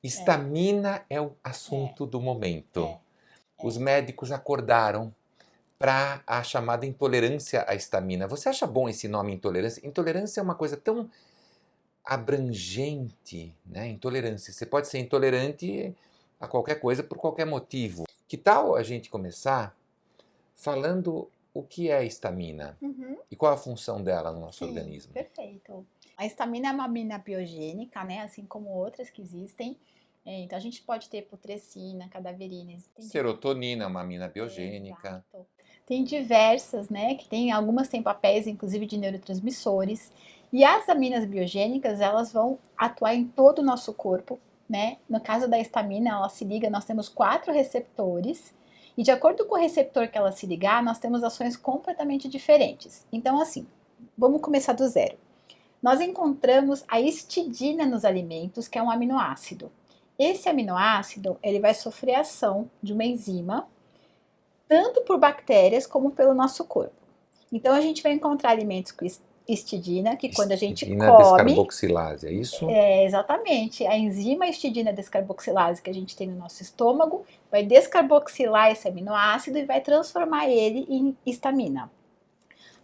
Histamina é o é, assunto do momento. é, Os é. médicos acordaram para a chamada intolerância à histamina. Você acha bom esse nome intolerância? Intolerância é uma coisa tão abrangente, né? Intolerância. Você pode ser intolerante a qualquer coisa por qualquer motivo. Que tal a gente começar falando o que é a histamina Uhum. e qual a função dela no nosso Sim, organismo? perfeito. A histamina é uma amina biogênica, né? Assim como outras que existem. Então a gente pode ter putrescina, cadaverina, Serotonina é uma amina biogênica. exato. Tem diversas, né? Que tem algumas têm papéis, inclusive de neurotransmissores. E as aminas biogênicas, elas vão atuar em todo o nosso corpo, né? No caso da histamina, ela se liga, nós temos 4 receptores. E de acordo com o receptor que ela se ligar, nós temos ações completamente diferentes. Então, assim, vamos começar do zero. Nós encontramos a histidina nos alimentos, que é um aminoácido. Esse aminoácido, ele vai sofrer ação de uma enzima, tanto por bactérias como pelo nosso corpo. Então a gente vai encontrar alimentos com histidina, que quando a gente Histidina come, descarboxilase, é isso? exatamente, a enzima histidina descarboxilase que a gente tem no nosso estômago vai descarboxilar esse aminoácido e vai transformar ele em histamina.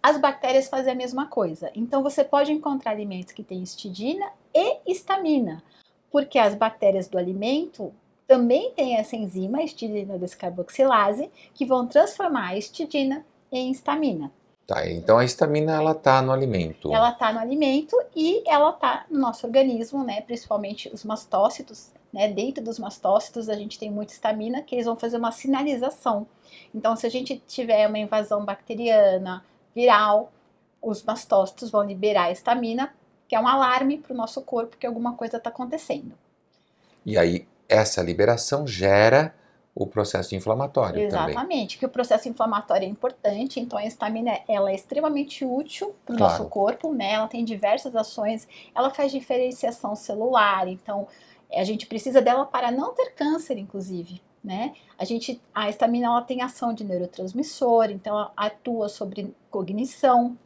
As bactérias fazem a mesma coisa. Então você pode encontrar alimentos que têm histidina e histamina, porque as bactérias do alimento também têm essa enzima, histidina descarboxilase, que vão transformar a histidina em histamina. Tá, então a histamina ela tá no alimento. Ela está no alimento e ela está no nosso organismo, né? Principalmente os mastócitos, né? Dentro dos mastócitos a gente tem muita histamina que eles vão fazer uma sinalização. Então, se a gente tiver uma invasão bacteriana, viral, os mastócitos vão liberar a histamina, que é um alarme para o nosso corpo que alguma coisa está acontecendo. E aí essa liberação gera o processo inflamatório também. Exatamente, que o processo inflamatório é importante, então a histamina ela é extremamente útil para o nosso Claro. corpo, né? Ela tem diversas ações, ela faz diferenciação celular, então a gente precisa dela para não ter câncer, inclusive, né? A histamina ela tem ação de neurotransmissor, então ela atua sobre cognição,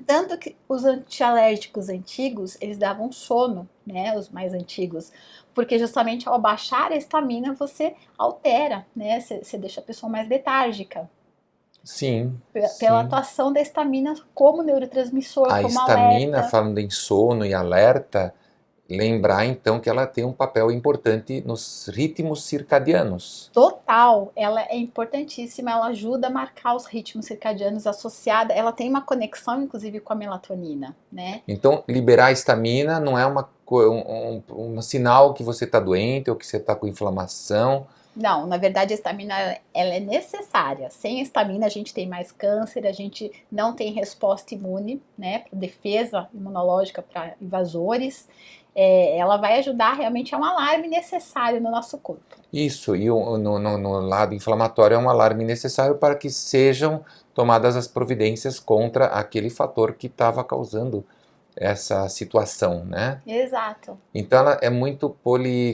tanto que os antialérgicos antigos, eles davam sono, né, os mais antigos, porque justamente ao baixar a histamina você altera, né, você deixa a pessoa mais letárgica, Sim, pela sim. atuação da histamina como neurotransmissor, A como histamina, alerta. falando em sono e alerta, lembrar então que ela tem um papel importante nos ritmos circadianos. Total, ela é importantíssima, ela ajuda a marcar os ritmos circadianos associada, ela tem uma conexão inclusive com a melatonina, né? Então, liberar a histamina não é um sinal que você está doente ou que você está com inflamação. Não, na verdade a estamina ela é necessária. Sem estamina a gente tem mais câncer, a gente não tem resposta imune, né, para defesa imunológica para invasores. Ela vai ajudar realmente a um alarme necessário no nosso corpo. Isso, e no lado inflamatório é um alarme necessário para que sejam tomadas as providências contra aquele fator que estava causando essa situação, né? Exato. Então ela é muito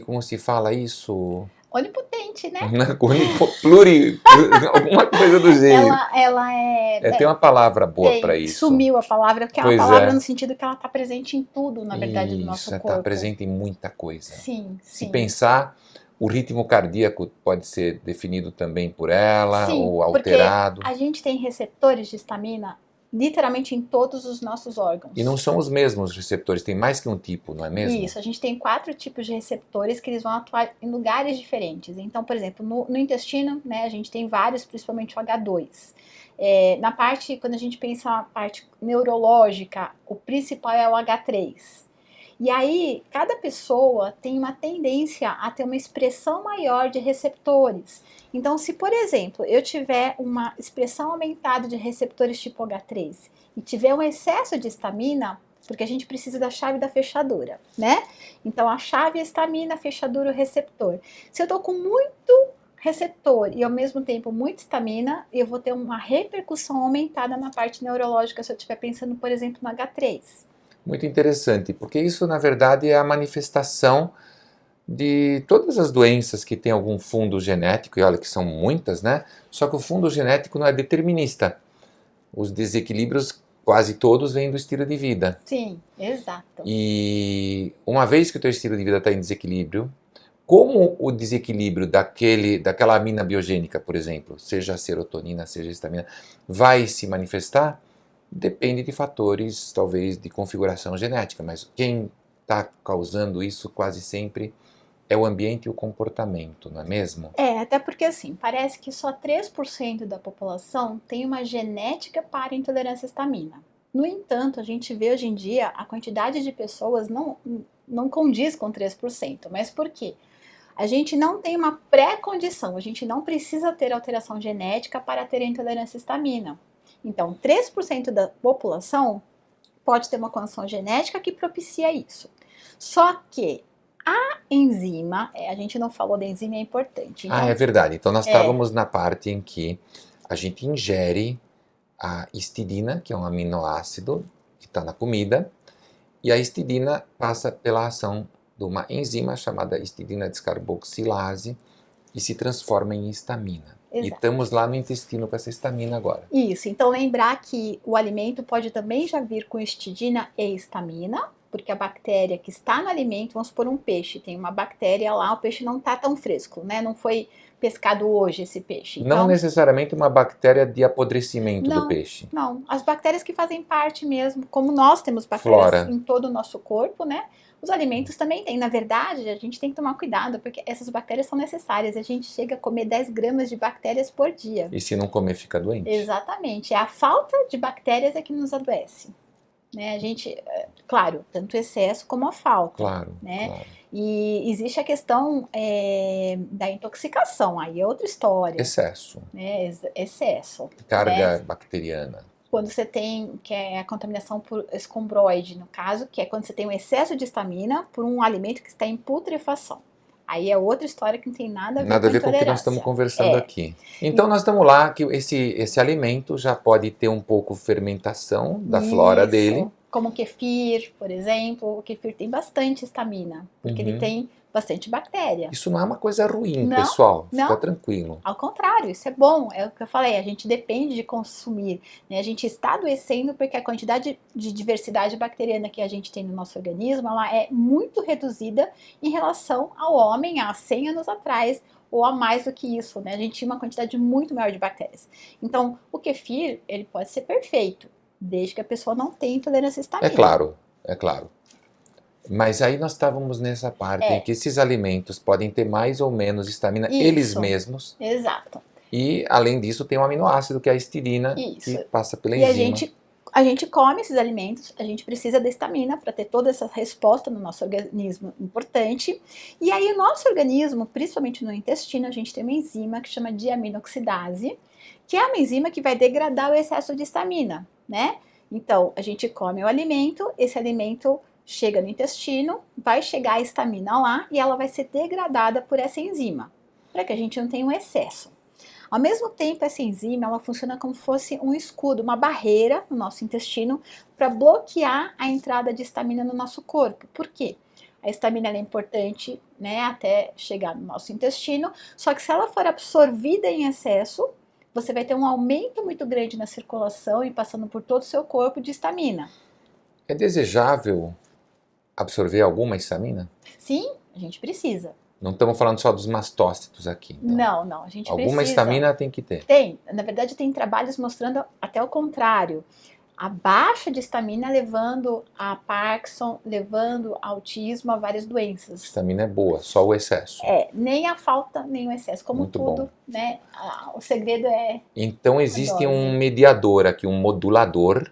como se fala isso? Onipotente, né? Alguma coisa do gênero. Ela é, Tem uma palavra boa para isso. sumiu a palavra, porque é uma Pois palavra no é. sentido que ela está presente em tudo, na verdade, do nosso Isso, está corpo. presente em muita coisa. Sim, Se sim. pensar, o ritmo cardíaco pode ser definido também por ela, Sim, ou porque alterado. a gente tem receptores de histamina literalmente em todos os nossos E não órgãos. são os mesmos receptores, tem mais que um tipo, não é mesmo? Isso, a gente tem 4 tipos de receptores que eles vão atuar em lugares diferentes. Então, por exemplo, no intestino, né, a gente tem vários, principalmente o H2. Na parte, quando a gente pensa na parte neurológica, o principal é o H3. E aí, cada pessoa tem uma tendência a ter uma expressão maior de receptores. Então, se, por exemplo, eu tiver uma expressão aumentada de receptores tipo H3 e tiver um excesso de histamina, porque a gente precisa da chave da fechadura, né? Então, a chave é a histamina, a fechadura, o receptor. Se eu tô com muito receptor e ao mesmo tempo muita histamina, eu vou ter uma repercussão aumentada na parte neurológica se eu estiver pensando, por exemplo, no H3. Muito interessante, porque isso na verdade é a manifestação de todas as doenças que têm algum fundo genético, e olha que são muitas, né? Só que o fundo genético não é determinista. Os desequilíbrios quase todos vêm do estilo de vida. Sim, exato. E uma vez que o teu estilo de vida está em desequilíbrio, como o desequilíbrio daquela amina biogênica, por exemplo, seja a serotonina, seja a histamina, vai se manifestar, depende de fatores, talvez, de configuração genética, mas quem está causando isso quase sempre é o ambiente e o comportamento, não é mesmo? Até porque assim, parece que só 3% da população tem uma genética para intolerância à histamina. No entanto, a gente vê hoje em dia a quantidade de pessoas não condiz com 3%. Mas por quê? A gente não tem uma pré-condição, a gente não precisa ter alteração genética para ter intolerância à histamina. Então, 3% da população pode ter uma condição genética que propicia isso. Só que a enzima, a gente não falou da enzima, é importante. Então, é verdade. Então nós estávamos na parte em que a gente ingere a histidina, que é um aminoácido que está na comida, e a histidina passa pela ação de uma enzima chamada histidina descarboxilase e se transforma em histamina. Exato. E estamos lá no intestino com essa histamina agora. Isso, então lembrar que o alimento pode também já vir com histidina e histamina, porque a bactéria que está no alimento, vamos supor um peixe, tem uma bactéria lá, o peixe não está tão fresco, né? Não foi pescado hoje esse peixe. Então, não necessariamente uma bactéria de apodrecimento do peixe. Não, as bactérias que fazem parte mesmo, como nós temos bactérias Flora. em todo o nosso corpo, né? Os alimentos também têm. Na verdade, a gente tem que tomar cuidado, porque essas bactérias são necessárias. A gente chega a comer 10 gramas de bactérias por dia. E se não comer, fica doente? Exatamente. É a falta de bactérias que nos adoece. Né? A gente, claro, tanto o excesso como a falta. Claro, né? claro. E existe a questão da intoxicação, aí é outra história. Excesso. Né? Excesso. Carga bacteriana. Quando você tem, que é a contaminação por escombroide, no caso, que é quando você tem um excesso de histamina por um alimento que está em putrefação. Aí é outra história que não tem nada a ver com o que nós estamos conversando aqui. Então nós estamos lá, que esse alimento já pode ter um pouco fermentação da flora dele. Como o kefir, por exemplo. O kefir tem bastante histamina, porque ele tem bastante bactéria. Isso não é uma coisa ruim, não, pessoal. Não. Fica tranquilo. Ao contrário, isso é bom. É o que eu falei, a gente depende de consumir. Né? A gente está adoecendo porque a quantidade de diversidade bacteriana que a gente tem no nosso organismo, ela é muito reduzida em relação ao homem há 100 anos atrás, ou a mais do que isso. Né? A gente tinha uma quantidade muito maior de bactérias. Então, o kefir, ele pode ser perfeito, desde que a pessoa não tenha intolerância à histamina. É claro. Mas aí nós estávamos nessa parte em que esses alimentos podem ter mais ou menos histamina eles mesmos. Exato. E, além disso, tem um aminoácido que é a histidina, que passa pela enzima. E a gente come esses alimentos, a gente precisa da histamina para ter toda essa resposta no nosso organismo importante. E aí o nosso organismo, principalmente no intestino, a gente tem uma enzima que chama diaminoxidase, que é uma enzima que vai degradar o excesso de histamina, né? Então, a gente come o alimento, esse alimento chega no intestino, vai chegar a histamina lá e ela vai ser degradada por essa enzima, para que a gente não tenha um excesso. Ao mesmo tempo, essa enzima, ela funciona como se fosse um escudo, uma barreira no nosso intestino para bloquear a entrada de histamina no nosso corpo. Por quê? A histamina é importante, né, até chegar no nosso intestino, só que se ela for absorvida em excesso, você vai ter um aumento muito grande na circulação e passando por todo o seu corpo de histamina. É desejável absorver alguma histamina? Sim, a gente precisa. Não estamos falando só dos mastócitos aqui. Então. Não, a gente precisa. Alguma histamina tem que ter. Tem. Na verdade, tem trabalhos mostrando até o contrário. A baixa de histamina levando a Parkinson, levando a autismo, a várias doenças. Histamina é boa, só o excesso. Nem a falta, nem o excesso. Como muito tudo, bom. Né? O segredo é... Então existe um mediador aqui, um modulador,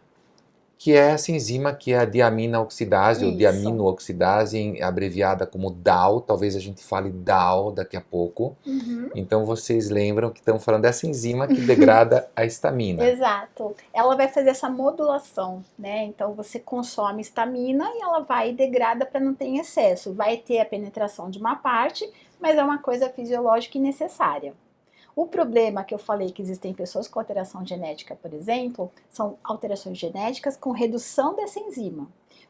que é essa enzima que é a diamina-oxidase, ou diaminooxidase, abreviada como DAO, talvez a gente fale DAO daqui a pouco. Então vocês lembram que estamos falando dessa enzima que degrada a histamina. Exato. Ela vai fazer essa modulação, né? Então você consome histamina e ela vai e degrada para não ter excesso. Vai ter a penetração de uma parte, mas é uma coisa fisiológica e necessária. O problema que eu falei que existem pessoas com alteração genética, por exemplo, são alterações genéticas com redução dessa enzima.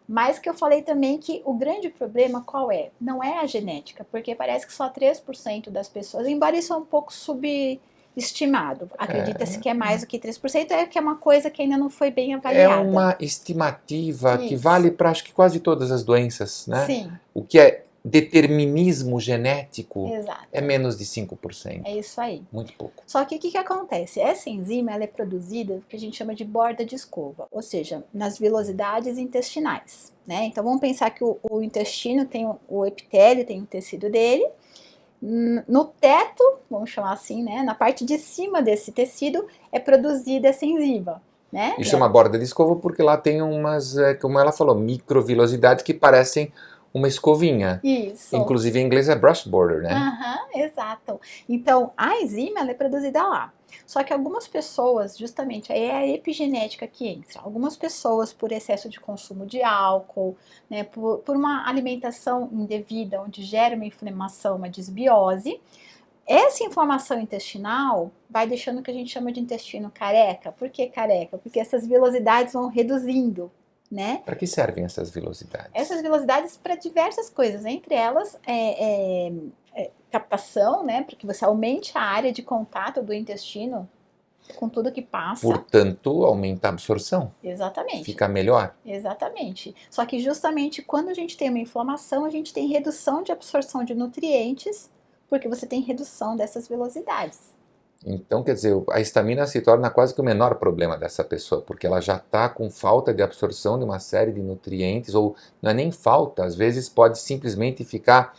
Mas que eu falei também que o grande problema qual é? Não é a genética, porque parece que só 3% das pessoas, embora isso é um pouco subestimado, acredita-se que é mais do que 3%, é que é uma coisa que ainda não foi bem avaliada. É uma estimativa que vale para acho que quase todas as doenças, né? Sim. O que é determinismo genético Exato. é menos de 5%. É isso aí. Muito pouco. Só que o que acontece? Essa enzima ela é produzida no que a gente chama de borda de escova, ou seja, nas vilosidades intestinais, né? Então vamos pensar que o intestino tem o epitélio, tem o tecido dele. No teto, vamos chamar assim, né? Na parte de cima desse tecido é produzida essa enzima, né? Isso é uma borda de escova porque lá tem umas, como ela falou, microvilosidades que parecem uma escovinha. Isso. Inclusive em inglês é brush border, né? Aham, exato. Então, a enzima ela é produzida lá. Só que algumas pessoas, justamente, aí é a epigenética que entra. Algumas pessoas, por excesso de consumo de álcool, né, por uma alimentação indevida, onde gera uma inflamação, uma desbiose, essa inflamação intestinal vai deixando o que a gente chama de intestino careca. Por que careca? Porque essas vilosidades vão reduzindo, né? Para que servem essas vilosidades? Essas vilosidades para diversas coisas, entre elas captação, né? Para que você aumente a área de contato do intestino com tudo que passa. Portanto, aumenta a absorção. Exatamente. Fica melhor. Exatamente. Só que justamente quando a gente tem uma inflamação, a gente tem redução de absorção de nutrientes, porque você tem redução dessas velocidades. Então, quer dizer, a histamina se torna quase que o menor problema dessa pessoa, porque ela já está com falta de absorção de uma série de nutrientes, ou não é nem falta, às vezes pode simplesmente ficar,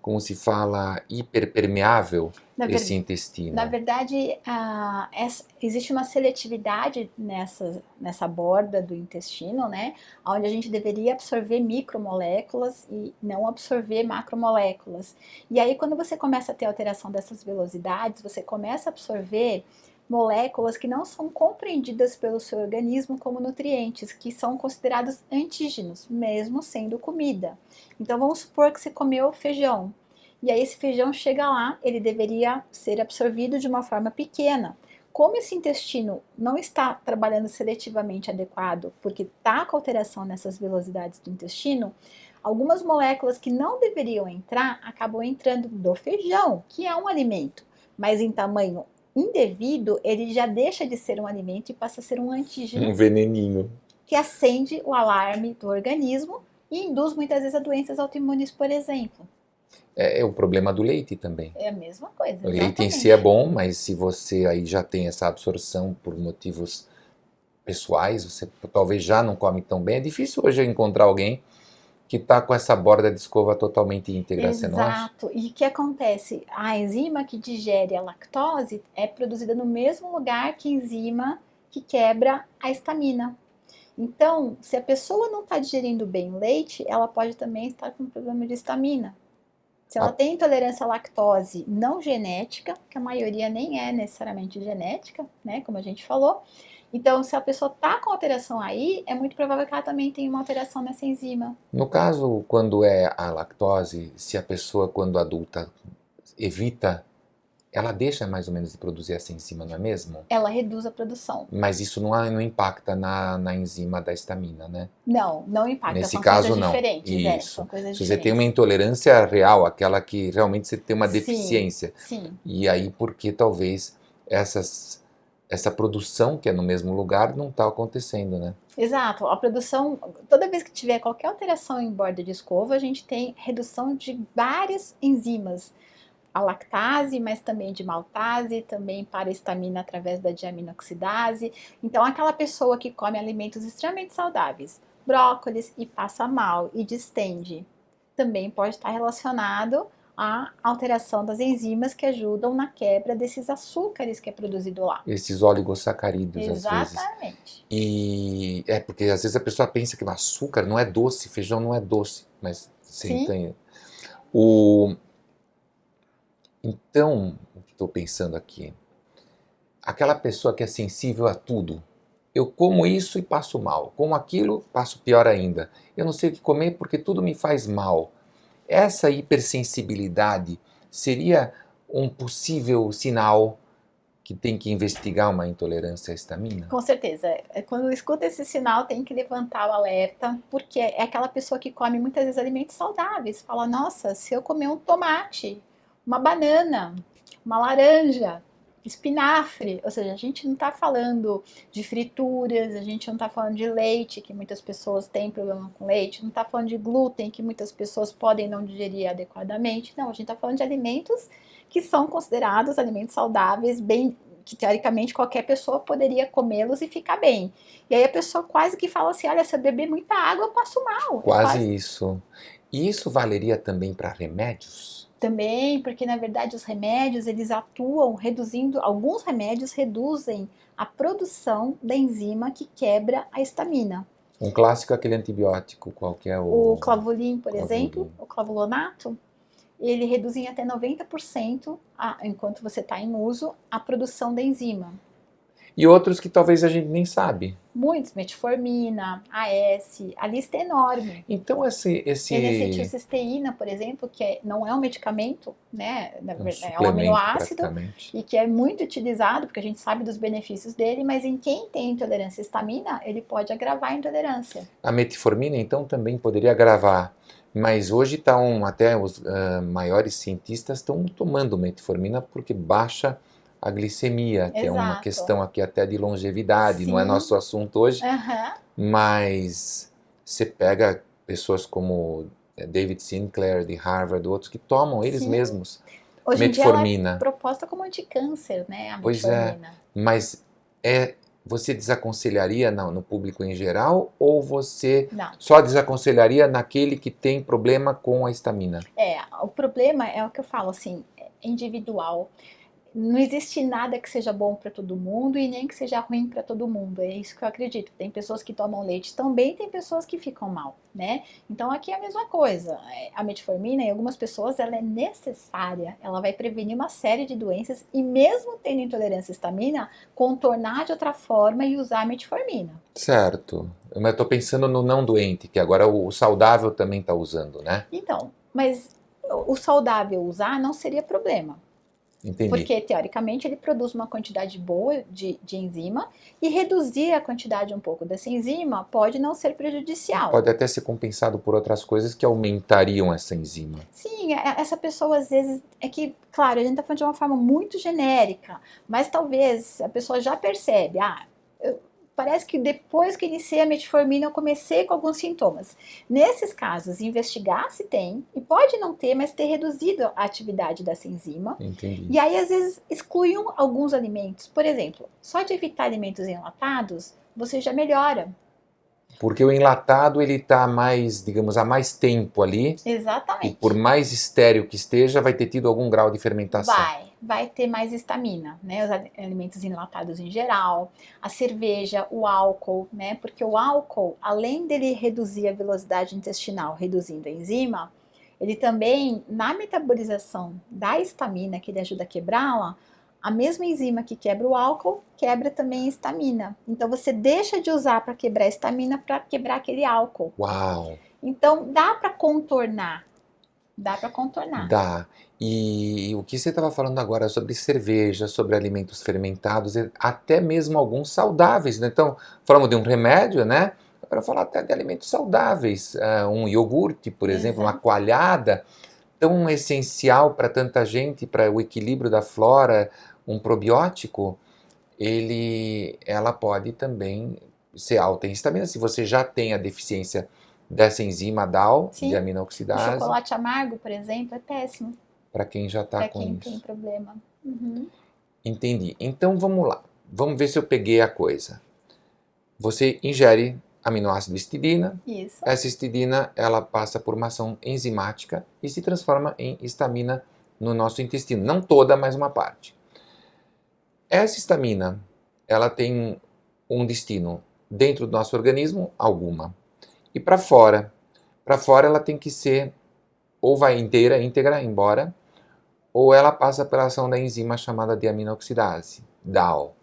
como se fala, hiperpermeável esse intestino. Na verdade, existe uma seletividade nessa borda do intestino, né? Onde a gente deveria absorver micromoléculas e não absorver macromoléculas. E aí, quando você começa a ter alteração dessas velocidades, você começa a absorver moléculas que não são compreendidas pelo seu organismo como nutrientes, que são considerados antígenos, mesmo sendo comida. Então, vamos supor que você comeu feijão. E aí esse feijão chega lá, ele deveria ser absorvido de uma forma pequena. Como esse intestino não está trabalhando seletivamente adequado, porque está com alteração nessas velocidades do intestino, algumas moléculas que não deveriam entrar, acabam entrando do feijão, que é um alimento, mas em tamanho indevido, ele já deixa de ser um alimento e passa a ser um antígeno. Um veneninho. Que acende o alarme do organismo e induz muitas vezes a doenças autoimunes, por exemplo. É o problema do leite também. É a mesma coisa. O leite em si é bom, mas se você aí já tem essa absorção por motivos pessoais, você talvez já não come tão bem. É difícil hoje encontrar alguém que está com essa borda de escova totalmente íntegra, você não acha? Exato. E o que acontece? A enzima que digere a lactose é produzida no mesmo lugar que a enzima que quebra a histamina. Então, se a pessoa não está digerindo bem o leite, ela pode também estar com problema de histamina. Se ela tem intolerância à lactose não genética, que a maioria nem é necessariamente genética, né, como a gente falou, então se a pessoa está com alteração aí, é muito provável que ela também tenha uma alteração nessa enzima. No caso, quando é a lactose, se a pessoa, quando adulta, evita, ela deixa mais ou menos de produzir essa enzima, não é mesmo? Ela reduz a produção. Mas isso não impacta na enzima da histamina, né? Não impacta. Nesse são caso, coisas não. diferentes. Isso. São coisas Se você tem uma intolerância real, aquela que realmente você tem uma deficiência. Sim. E aí, porque talvez essa produção que é no mesmo lugar não está acontecendo, né? Exato. A produção, toda vez que tiver qualquer alteração em borda de escova, a gente tem redução de várias enzimas. A lactase, mas também de maltase, também para a histamina através da diaminoxidase. Então, aquela pessoa que come alimentos extremamente saudáveis, brócolis, e passa mal e distende, também pode estar relacionado à alteração das enzimas que ajudam na quebra desses açúcares que é produzido lá. Esses oligosacarídeos, às vezes. Exatamente. E porque às vezes a pessoa pensa que o açúcar não é doce, feijão não é doce, mas sim, tem. Então, o que estou pensando aqui? Aquela pessoa que é sensível a tudo. Eu como isso e passo mal. Como aquilo, passo pior ainda. Eu não sei o que comer porque tudo me faz mal. Essa hipersensibilidade seria um possível sinal que tem que investigar uma intolerância à histamina? Com certeza. Quando escuta esse sinal, tem que levantar o alerta, porque é aquela pessoa que come muitas vezes alimentos saudáveis. Fala, nossa, se eu comer um tomate, uma banana, uma laranja, espinafre, ou seja, a gente não está falando de frituras, a gente não está falando de leite, que muitas pessoas têm problema com leite, não está falando de glúten, que muitas pessoas podem não digerir adequadamente. Não, a gente está falando de alimentos que são considerados alimentos saudáveis, bem, que teoricamente qualquer pessoa poderia comê-los e ficar bem. E aí a pessoa quase que fala assim, olha, se eu beber muita água eu passo mal. Quase isso. E isso valeria também para remédios? Também, porque na verdade os remédios, eles atuam reduzindo, alguns remédios reduzem a produção da enzima que quebra a histamina. Um clássico é aquele antibiótico, qual que é O Clavulin, por Clavulin. exemplo, o clavulonato, ele reduz em até 90%, enquanto você está em uso, a produção da enzima. E outros que talvez a gente nem sabe. Muitos, metformina, AS, a lista é enorme. Então N-acetilcisteína, por exemplo, que não é um medicamento, né, é um suplemento, aminoácido, praticamente. e que é muito utilizado, porque a gente sabe dos benefícios dele, mas em quem tem intolerância à histamina, ele pode agravar a intolerância. A metformina, então, também poderia agravar. Mas hoje até os maiores cientistas estão tomando metformina porque baixa a glicemia, que é uma Exato. questão aqui até de longevidade, Sim. não é nosso assunto hoje, Aham. mas você pega pessoas como David Sinclair de Harvard, outros que tomam eles Sim. mesmos Hoje em dia ela é metformina. proposta como anticâncer, né, a Pois é. metformina. Mas você desaconselharia no público em geral ou você Não. só desaconselharia naquele que tem problema com a histamina? O problema é o que eu falo, assim, é individual. Não existe nada que seja bom para todo mundo e nem que seja ruim para todo mundo. É isso que eu acredito. Tem pessoas que tomam leite também, tem pessoas que ficam mal, né? Então aqui é a mesma coisa. A metformina, em algumas pessoas, ela é necessária. Ela vai prevenir uma série de doenças e mesmo tendo intolerância à histamina, contornar de outra forma e usar a metformina. Certo. Mas eu estou pensando no não doente, que agora o saudável também está usando, né? Então, mas o saudável usar não seria problema. Entendi. Porque, teoricamente, ele produz uma quantidade boa de enzima e reduzir a quantidade um pouco dessa enzima pode não ser prejudicial. Pode até ser compensado por outras coisas que aumentariam essa enzima. Sim, essa pessoa às vezes, é que, claro, a gente está falando de uma forma muito genérica, mas talvez a pessoa já percebe, parece que depois que iniciei a metformina eu comecei com alguns sintomas. Nesses casos, investigar se tem, e pode não ter, mas ter reduzido a atividade dessa enzima. Entendi. E aí, às vezes, excluam alguns alimentos. Por exemplo, só de evitar alimentos enlatados, você já melhora. Porque o enlatado, ele está mais, digamos, há mais tempo ali. Exatamente. E por mais estéril que esteja, vai ter tido algum grau de fermentação. Vai ter mais histamina, né? Os alimentos enlatados em geral, a cerveja, o álcool, né? Porque o álcool, além dele reduzir a velocidade intestinal, reduzindo a enzima, ele também, na metabolização da histamina, que ele ajuda a quebrá-la, a mesma enzima que quebra o álcool, quebra também a histamina. Então você deixa de usar para quebrar a histamina para quebrar aquele álcool. Uau! Então dá para contornar. Dá para contornar. Dá. E o que você estava falando agora sobre cerveja, sobre alimentos fermentados, até mesmo alguns saudáveis, né? Então, falamos de um remédio, né? Agora falar até de alimentos saudáveis. Um iogurte, por exemplo, uma coalhada, tão essencial para tanta gente, para o equilíbrio da flora, um probiótico, ela pode também ser alta em histamina. Se você já tem a deficiência dessa enzima DAO, Sim. de O aminoxidase, chocolate amargo, por exemplo, é péssimo para quem já está com para quem isso. tem problema. Uhum. Entendi. Então vamos lá. Vamos ver se eu peguei a coisa. Você ingere aminoácido histidina. Isso. Essa histidina, ela passa por uma ação enzimática e se transforma em histamina no nosso intestino. Não toda, mas uma parte. Essa histamina, ela tem um destino dentro do nosso organismo, alguma. E para fora ela tem que ser, ou vai íntegra embora, ou ela passa pela ação da enzima chamada de aminoxidase, DAO.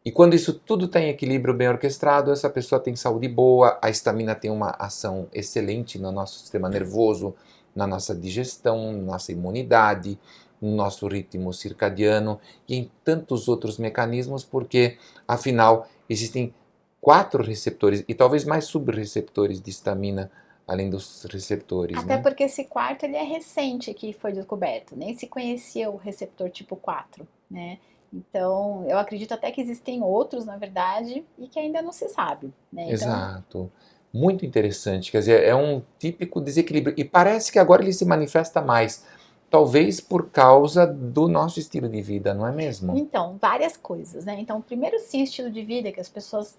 E quando isso tudo está em equilíbrio bem orquestrado, essa pessoa tem saúde boa, a histamina tem uma ação excelente no nosso sistema nervoso, na nossa digestão, na nossa imunidade, no nosso ritmo circadiano e em tantos outros mecanismos, porque, afinal, existem 4 receptores e talvez mais subreceptores de histamina, além dos receptores. Até né? porque esse quarto ele é recente que foi descoberto, nem se conhecia o receptor tipo 4. né? Então, eu acredito até que existem outros, na verdade, e que ainda não se sabe, né? Então, Exato. Muito interessante. Quer dizer, é um típico desequilíbrio. E parece que agora ele se manifesta mais. Talvez por causa do nosso estilo de vida, não é mesmo? então, várias coisas, né? Então, primeiro sim, estilo de vida, que as pessoas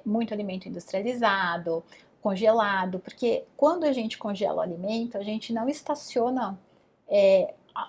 muito alimento industrializado, congelado, porque quando a gente congela o alimento, a gente não estaciona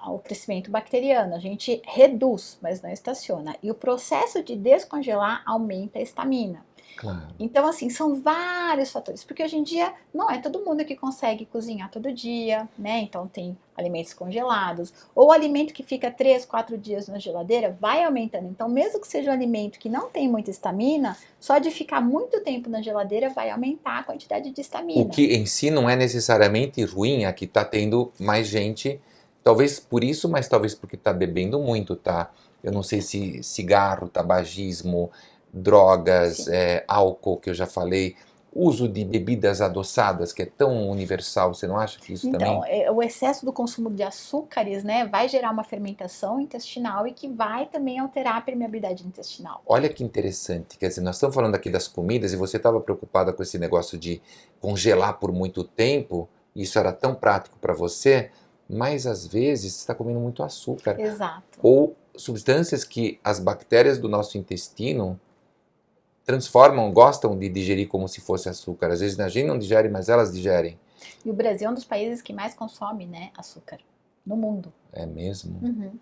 o crescimento bacteriano, a gente reduz, mas não estaciona. E o processo de descongelar aumenta a estamina. Claro. Então, assim, são vários fatores, porque hoje em dia não é todo mundo que consegue cozinhar todo dia, né? Então, tem alimentos congelados, ou o alimento que fica 3, 4 dias na geladeira vai aumentando. Então, mesmo que seja um alimento que não tem muita estamina, só de ficar muito tempo na geladeira vai aumentar a quantidade de O estamina. que em si não é necessariamente ruim, aqui está tendo mais gente, talvez por isso, mas talvez porque está bebendo muito, tá? Eu não sei se cigarro, tabagismo, drogas, Sim. álcool, que eu já falei, uso de bebidas adoçadas, que é tão universal, você não acha que isso Então, também? o excesso do consumo de açúcares, né, vai gerar uma fermentação intestinal e que vai também alterar a permeabilidade intestinal. Olha que interessante, quer dizer, nós estamos falando aqui das comidas e você estava preocupada com esse negócio de congelar por muito tempo, isso era tão prático para você, mas às vezes você está comendo muito açúcar Exato. ou substâncias que as bactérias do nosso intestino transformam, gostam de digerir como se fosse açúcar. Às vezes a gente não digere, mas elas digerem. E o Brasil é um dos países que mais consome, né, açúcar no mundo. É mesmo? Uhum.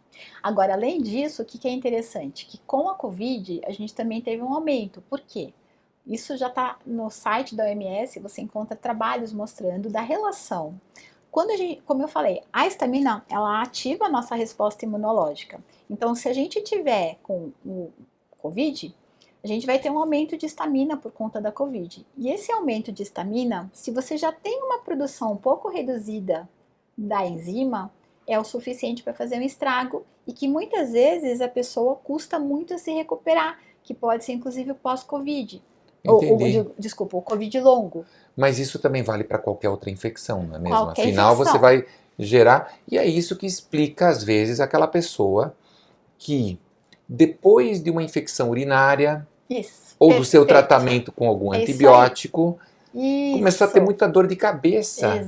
Agora, além disso, o que é interessante? Que com a Covid, a gente também teve um aumento. Por quê? Isso já está no site da OMS, você encontra trabalhos mostrando da relação. Quando a gente, como eu falei, a estamina, ela ativa a nossa resposta imunológica. Então, se a gente tiver com o Covid, a gente vai ter um aumento de estamina por conta da Covid. E esse aumento de estamina, se você já tem uma produção um pouco reduzida da enzima, é o suficiente para fazer um estrago e que muitas vezes a pessoa custa muito a se recuperar, que pode ser inclusive o pós-Covid. Entendi. Desculpa, o Covid longo. Mas isso também vale para qualquer outra infecção, não é mesmo? Qualquer Afinal, você infecção. vai gerar. E é isso que explica, às vezes, aquela pessoa que, depois de uma infecção urinária Isso, ou do seu perfeito. tratamento com algum É isso aí. antibiótico, começou a ter Isso, muita dor de cabeça, muita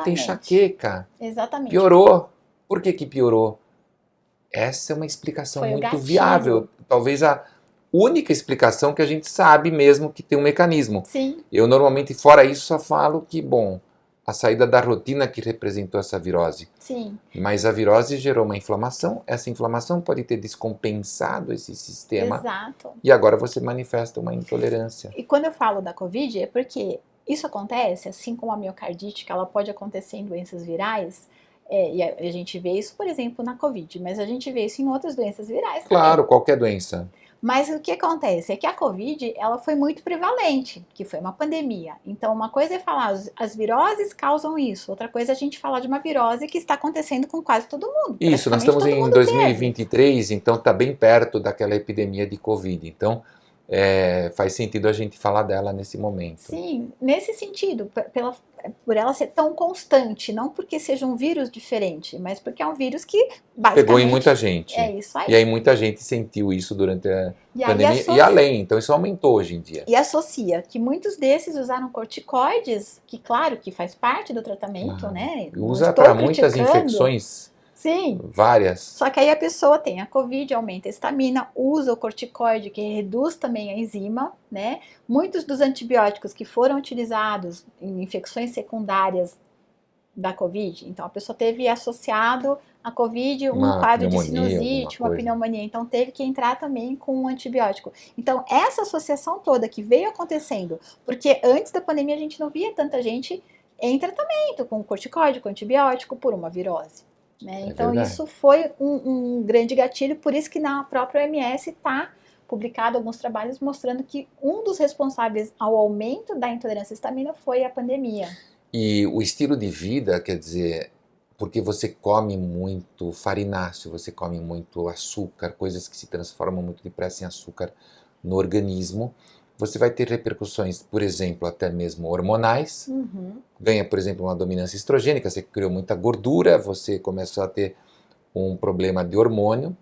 exatamente. enxaqueca. Exatamente. Piorou. Por que que piorou? Essa é uma explicação Foi o muito gatilho. viável. Talvez a única explicação que a gente sabe mesmo que tem um mecanismo. Sim, Eu normalmente, fora isso, só falo que, bom, a saída da rotina que representou essa virose. sim, Mas a virose gerou uma inflamação, essa inflamação pode ter descompensado esse sistema exato. e agora você manifesta uma intolerância. E quando eu falo da Covid, é porque isso acontece, assim como a miocardite, que ela pode acontecer em doenças virais, e a gente vê isso, por exemplo, na Covid, mas a gente vê isso em outras doenças virais Claro, também. qualquer doença. Mas o que acontece é que a Covid, ela foi muito prevalente, que foi uma pandemia. Então, uma coisa é falar, as viroses causam isso, outra coisa é a gente falar de uma virose que está acontecendo com quase todo mundo. Isso, nós Praticamente estamos todo em mundo teve. 2023, então está bem perto daquela epidemia de Covid. Então, faz sentido a gente falar dela nesse momento. Sim, nesse sentido, por ela ser tão constante, não porque seja um vírus diferente, mas porque é um vírus que basicamente Pegou em muita gente. é isso aí. E aí muita gente sentiu isso durante a E aí pandemia e além. Então isso aumentou hoje em dia. E associa que muitos desses usaram corticoides, que claro que faz parte do tratamento, Claro. né? E Não usa estou para muitas criticando. infecções, Sim. várias. Só que aí a pessoa tem a Covid, aumenta a estamina, usa o corticoide, que reduz também a enzima, né? Muitos dos antibióticos que foram utilizados em infecções secundárias da Covid, então a pessoa teve associado a Covid Uma um quadro de pneumonia, sinusite, alguma uma coisa. pneumonia, então teve que entrar também com um antibiótico. Então essa associação toda que veio acontecendo, porque antes da pandemia a gente não via tanta gente em tratamento com corticoide, com antibiótico por uma virose. Né? Então verdade. isso foi um grande gatilho, por isso que na própria OMS está publicado alguns trabalhos mostrando que um dos responsáveis ao aumento da intolerância à histamina foi a pandemia. E o estilo de vida, quer dizer, porque você come muito farináceo, você come muito açúcar, coisas que se transformam muito depressa em açúcar no organismo, você vai ter repercussões, por exemplo, até mesmo hormonais. Ganha, por exemplo, uma dominância estrogênica, você criou muita gordura, você começou a ter um problema de hormônio.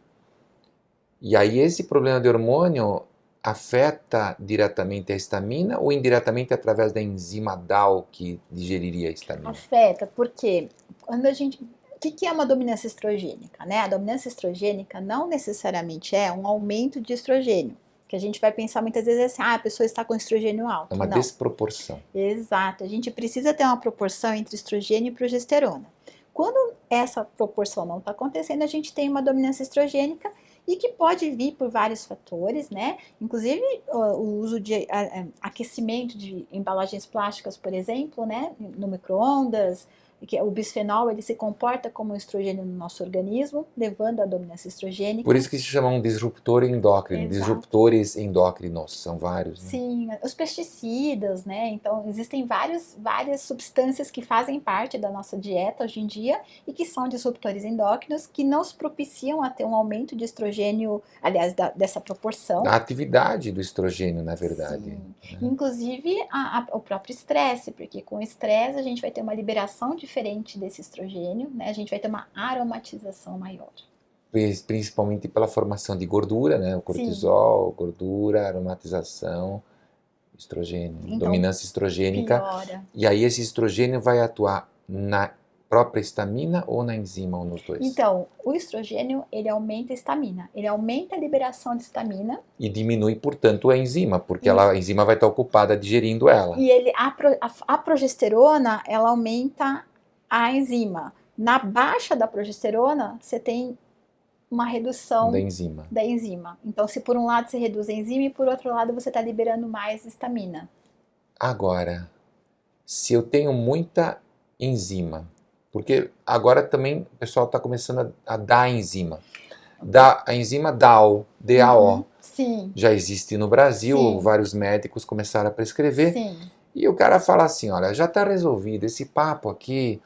E aí esse problema de hormônio afeta diretamente a histamina ou indiretamente através da enzima DAO que digeriria a histamina? Afeta, porque quando a gente. O que é uma dominância estrogênica? Né? A dominância estrogênica não necessariamente é um aumento de estrogênio. Que a gente vai pensar muitas vezes assim, a pessoa está com estrogênio alto. É uma não. desproporção. Exato, a gente precisa ter uma proporção entre estrogênio e progesterona. Quando essa proporção não está acontecendo, a gente tem uma dominância estrogênica e que pode vir por vários fatores, né? Inclusive o uso de aquecimento de embalagens plásticas, por exemplo, né? No micro-ondas, que o bisfenol ele se comporta como um estrogênio no nosso organismo, levando à dominância estrogênica. Por isso que se chama um disruptor endócrino, Exato. Disruptores endócrinos, são vários. Né? Sim, os pesticidas, né? Então, existem várias substâncias que fazem parte da nossa dieta hoje em dia e que são disruptores endócrinos que nos propiciam a ter um aumento de estrogênio, aliás, dessa proporção. A atividade do estrogênio, na verdade. Sim. Né? Inclusive o próprio estresse, porque com o estresse a gente vai ter uma liberação diferente desse estrogênio, né? A gente vai ter uma aromatização maior. Principalmente pela formação de gordura, né? O cortisol, gordura, aromatização, estrogênio, então, dominância estrogênica. Piora. E aí esse estrogênio vai atuar na própria histamina ou na enzima ou nos dois? Então, o estrogênio, ele aumenta a histamina, ele aumenta a liberação de histamina. E diminui, portanto, a enzima, porque a enzima vai estar ocupada digerindo ela. E a progesterona, ela aumenta a enzima. Na baixa da progesterona, você tem uma redução da enzima. Então, se por um lado você reduz a enzima e por outro lado você está liberando mais histamina. Agora, se eu tenho muita enzima, porque agora também o pessoal está começando a dar a enzima. A enzima DAO, DAO. Sim. Já existe no Brasil, Sim. Vários médicos começaram a prescrever. Sim. E o cara fala assim, olha, já está resolvido, esse papo aqui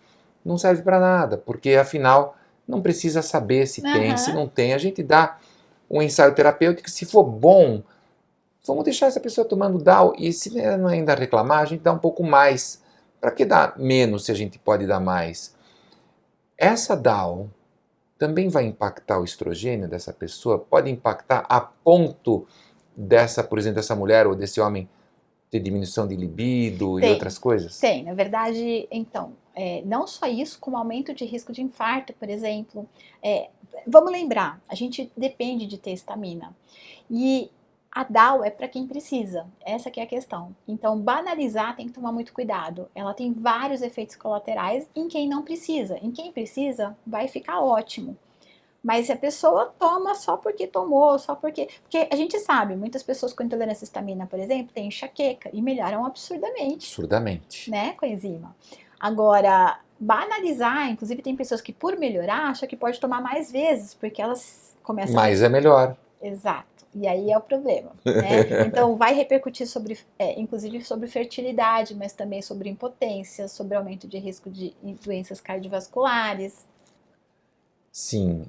não serve para nada, porque afinal não precisa saber se tem, se não tem. A gente dá um ensaio terapêutico, se for bom, vamos deixar essa pessoa tomando DAO, e se ela não ainda reclamar, a gente dá um pouco mais. Para que dar menos se a gente pode dar mais? Essa DAO também vai impactar o estrogênio dessa pessoa? Pode impactar a ponto dessa, por exemplo, dessa mulher ou desse homem ter diminuição de libido e outras coisas? Tem, na verdade, então, não só isso, como aumento de risco de infarto, por exemplo. Vamos lembrar, a gente depende de ter histamina. E a DAO é para quem precisa, essa que é a questão. Então, banalizar tem que tomar muito cuidado. Ela tem vários efeitos colaterais em quem não precisa. Em quem precisa, vai ficar ótimo. Mas se a pessoa toma só porque tomou, só porque... Porque a gente sabe, muitas pessoas com intolerância à histamina, por exemplo, têm enxaqueca e melhoram absurdamente. Absurdamente. Né, com a enzima. Agora, banalizar, inclusive tem pessoas que por melhorar, acham que pode tomar mais vezes, porque elas começam... Mais é melhor. Exato. E aí é o problema. Né? Então, vai repercutir sobre, inclusive sobre fertilidade, mas também sobre impotência, sobre aumento de risco de doenças cardiovasculares. Sim,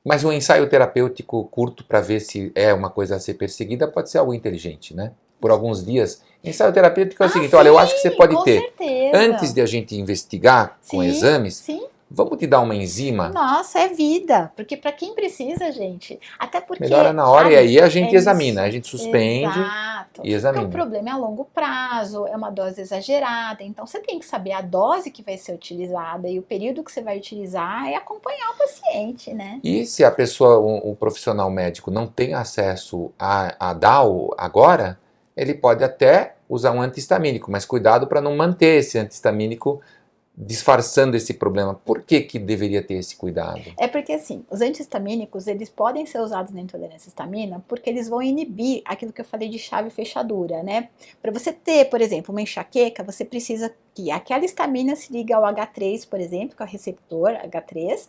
mas um ensaio terapêutico curto para ver se é uma coisa a ser perseguida pode ser algo inteligente, né? Por alguns dias. Ensaio terapêutico é o seguinte, sim, olha, eu acho que você pode ter, certeza. Antes de a gente investigar com exames, sim. Vamos te dar uma enzima? Nossa, é vida. Porque para quem precisa, gente, até porque... Melhora na hora e aí a gente examina, a gente suspende e examina. Porque o problema é a longo prazo, é uma dose exagerada, então você tem que saber a dose que vai ser utilizada e o período que você vai utilizar e acompanhar o paciente, né? E se a pessoa, o profissional médico não tem acesso a DAO agora, ele pode até usar um antihistamínico, mas cuidado para não manter esse antihistamínico disfarçando esse problema. Por que deveria ter esse cuidado? É porque assim, os antihistamínicos, eles podem ser usados na intolerância à histamina porque eles vão inibir aquilo que eu falei de chave fechadura, né? Para você ter, por exemplo, uma enxaqueca, você precisa que aquela histamina se ligue ao H3, por exemplo, que é o receptor H3.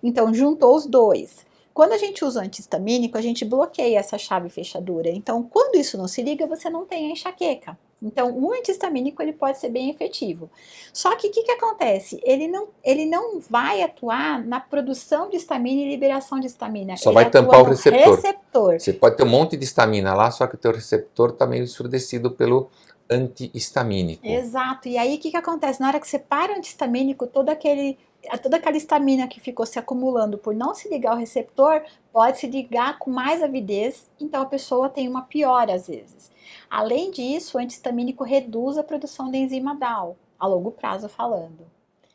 Então, juntou os dois. Quando a gente usa o antihistamínico, a gente bloqueia essa chave fechadura. Então, quando isso não se liga, você não tem a enxaqueca. Então, o antihistamínico ele pode ser bem efetivo. Só que o que acontece? Ele não vai atuar na produção de histamina e liberação de histamina. Só ele vai tampar o receptor. Você pode ter um monte de histamina lá, só que o teu receptor está meio ensurdecido pelo antihistamínico. Exato. E aí o que acontece? Na hora que você para o antihistamínico, todo aquele toda aquela histamina que ficou se acumulando por não se ligar ao receptor, pode se ligar com mais avidez, então a pessoa tem uma piora às vezes. Além disso, o antihistamínico reduz a produção da enzima DAO, a longo prazo falando.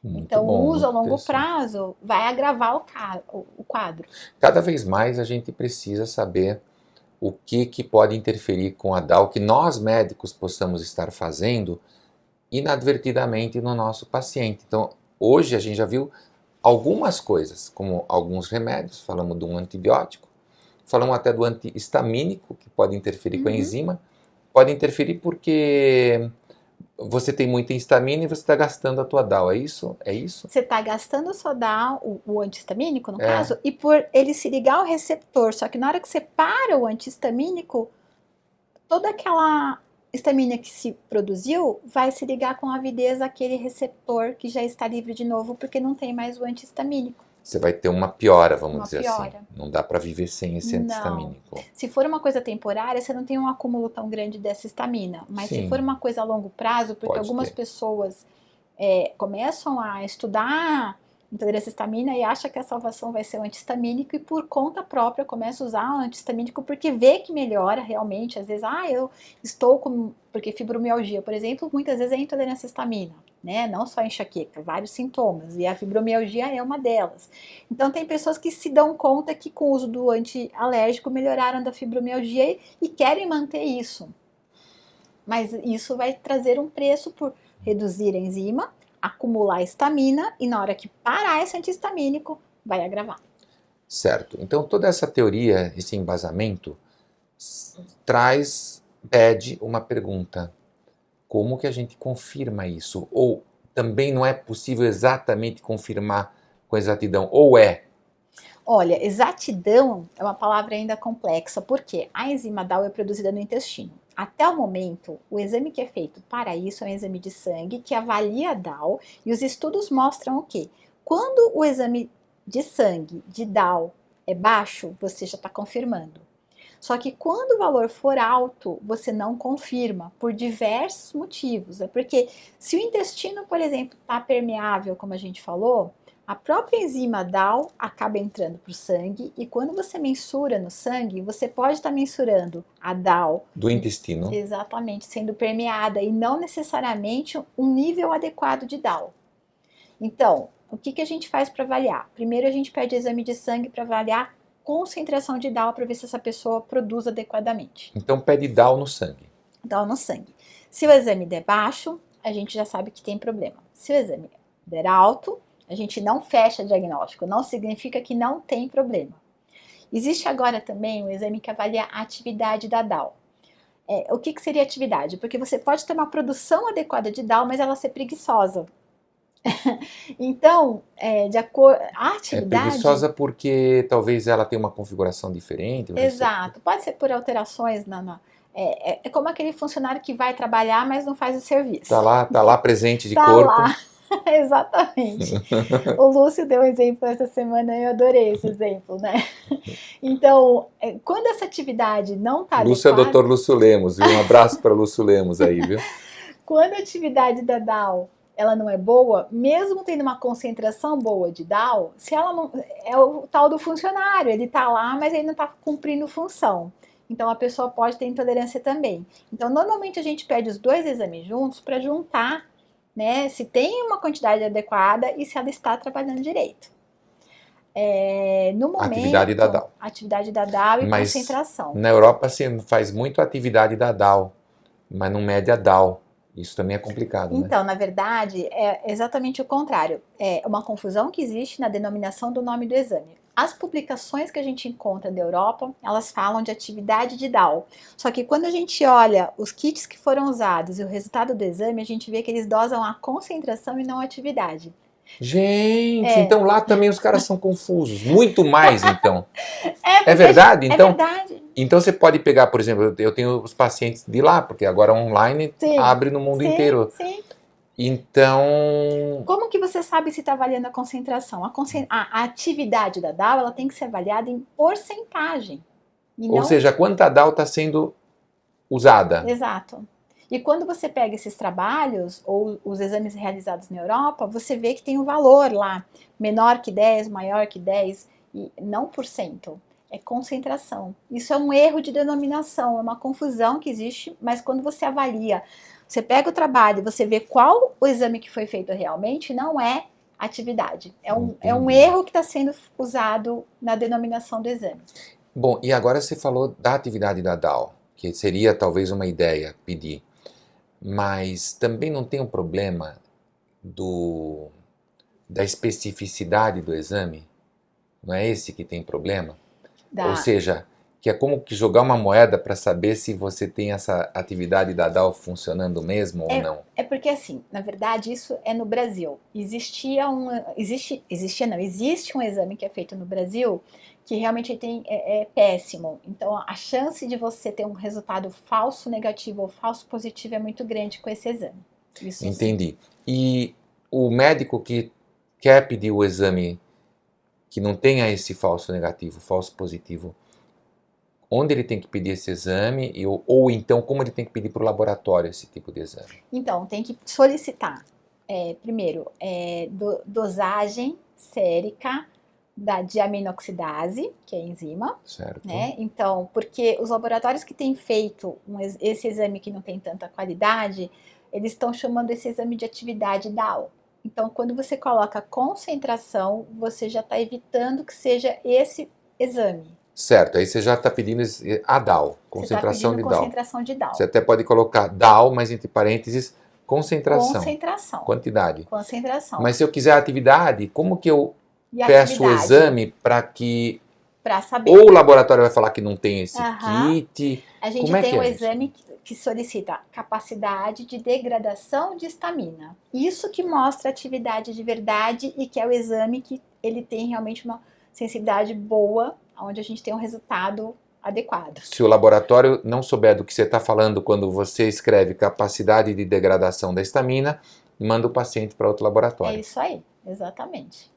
Muito Então, o bom, uso a muito longo interessante. prazo vai agravar o quadro. Cada vez mais a gente precisa saber o que pode interferir com a DAO, que nós médicos possamos estar fazendo inadvertidamente no nosso paciente. Então, hoje a gente já viu algumas coisas, como alguns remédios, falamos de um antibiótico, falamos até do antihistamínico, que pode interferir com a enzima, pode interferir porque você tem muita histamina e você está gastando a tua DAO, é isso? É isso? Você está gastando só o antihistamínico, no É. caso, e por ele se ligar ao receptor, só que na hora que você para o antihistamínico, toda aquela histamina que se produziu vai se ligar com avidez àquele receptor que já está livre de novo, porque não tem mais o antihistamínico. Você vai ter uma piora, vamos Uma dizer piora. assim. Não dá para viver sem esse Não. antihistamínico. Se for uma coisa temporária, você não tem um acúmulo tão grande dessa histamina. Mas Sim. se for uma coisa a longo prazo, porque Pode algumas ter. pessoas começam a estudar intolerância à histamina e acham que a salvação vai ser o antihistamínico e por conta própria começa a usar o antihistamínico porque vê que melhora realmente. Às vezes, eu estou com... Porque fibromialgia, por exemplo, muitas vezes é intolerância à histamina, né? Não só enxaqueca, vários sintomas. E a fibromialgia é uma delas. Então, tem pessoas que se dão conta que com o uso do antialérgico melhoraram da fibromialgia e querem manter isso. Mas isso vai trazer um preço por reduzir a enzima, acumular histamina e na hora que parar esse antihistamínico, vai agravar. Certo. Então toda essa teoria, esse embasamento, pede uma pergunta. Como que a gente confirma isso? Ou também não é possível exatamente confirmar com exatidão? Ou é? Olha, exatidão é uma palavra ainda complexa, porque a enzima DAO é produzida no intestino. Até o momento, o exame que é feito para isso é um exame de sangue que avalia a DAO e os estudos mostram o quê? Quando o exame de sangue de DAO é baixo, você já está confirmando. Só que quando o valor for alto, você não confirma, por diversos motivos. É porque se o intestino, por exemplo, está permeável, como a gente falou, a própria enzima DAO acaba entrando para o sangue e quando você mensura no sangue, você pode estar mensurando a DAO Do intestino. exatamente sendo permeada e não necessariamente um nível adequado de DAO. Então, o que a gente faz para avaliar? Primeiro a gente pede exame de sangue para avaliar concentração de DAO para ver se essa pessoa produz adequadamente. Então pede DAO no sangue. DAO no sangue. Se o exame der baixo, a gente já sabe que tem problema. Se o exame der alto, a gente não fecha diagnóstico, não significa que não tem problema. Existe agora também um exame que avalia a atividade da DAO. O que seria atividade? Porque você pode ter uma produção adequada de DAO, mas ela ser preguiçosa. Então, a atividade... É preguiçosa porque talvez ela tenha uma configuração diferente. Exato, pode ser por alterações é como aquele funcionário que vai trabalhar, mas não faz o serviço. Tá lá presente de tá corpo. Lá. Exatamente. O Lúcio deu um exemplo essa semana e eu adorei esse exemplo, né? Então, quando essa atividade não está adequada... Lúcio é o Dr. Lúcio Lemos, viu? Um abraço para Lúcio Lemos aí, viu? Quando a atividade da DAO ela não é boa, mesmo tendo uma concentração boa de DAO, se ela não... É o tal do funcionário, ele está lá, mas ele não está cumprindo função. Então, a pessoa pode ter intolerância também. Então, normalmente a gente pede os dois exames juntos para juntar, né, se tem uma quantidade adequada e se ela está trabalhando direito. No momento, atividade da DAO. Atividade da DAO e mas concentração. Na Europa se faz muito atividade da DAO, mas não mede a DAO. Isso também é complicado, então, né? na verdade, é exatamente o contrário. É uma confusão que existe na denominação do nome do exame. As publicações que a gente encontra da Europa, elas falam de atividade de DAO. Só que quando a gente olha os kits que foram usados e o resultado do exame, a gente vê que eles dosam a concentração e não a atividade. Gente, então lá também os caras são confusos. Muito mais, então. É verdade? É Então, verdade. Então você pode pegar, por exemplo, eu tenho os pacientes de lá, porque agora online abre no mundo inteiro. Sim. Então... Como que você sabe se está avaliando a concentração? A atividade da DAO ela tem que ser avaliada em porcentagem. Ou seja, quanta DAO está sendo usada. Exato. E quando você pega esses trabalhos, ou os exames realizados na Europa, você vê que tem um valor lá, menor que 10, maior que 10, e não por cento, é concentração. Isso é um erro de denominação, é uma confusão que existe, mas quando você avalia, você pega o trabalho, você vê qual o exame que foi feito realmente, não é atividade. É um erro que está sendo usado na denominação do exame. Bom, e agora você falou da atividade da DAO, que seria talvez uma ideia pedir, mas também não tem um problema da especificidade do exame? Não é esse que tem problema? Ou seja, que é como que jogar uma moeda para saber se você tem essa atividade da DAO funcionando mesmo ou não. É porque assim, na verdade, isso é no Brasil. Existe um exame que é feito no Brasil que realmente é péssimo. Então, a chance de você ter um resultado falso negativo ou falso positivo é muito grande com esse exame. Isso entendi. Sim. E o médico que quer pedir o exame que não tenha esse falso negativo, falso positivo, onde ele tem que pedir esse exame ou então como ele tem que pedir para o laboratório esse tipo de exame? Então, tem que solicitar, primeiro, dosagem sérica da diaminoxidase, que é a enzima. Certo. Né? Então, porque os laboratórios que têm feito esse exame que não tem tanta qualidade, eles estão chamando esse exame de atividade DAO. Então, quando você coloca concentração, você já está evitando que seja esse exame. Certo, aí você já está pedindo a DAO, concentração de DAO. Concentração de DAO. Você até pode colocar DAO, mas entre parênteses, concentração. Concentração. Quantidade. Concentração. Mas se eu quiser atividade, como que eu peço o exame para que... Para saber. Ou o laboratório vai falar que não tem esse kit. A gente tem um exame que solicita capacidade de degradação de histamina. Isso que mostra a atividade de verdade e que é o exame que ele tem realmente uma sensibilidade boa, onde a gente tem um resultado adequado. Se o laboratório não souber do que você está falando quando você escreve capacidade de degradação da histamina, manda o paciente para outro laboratório. É isso aí, exatamente.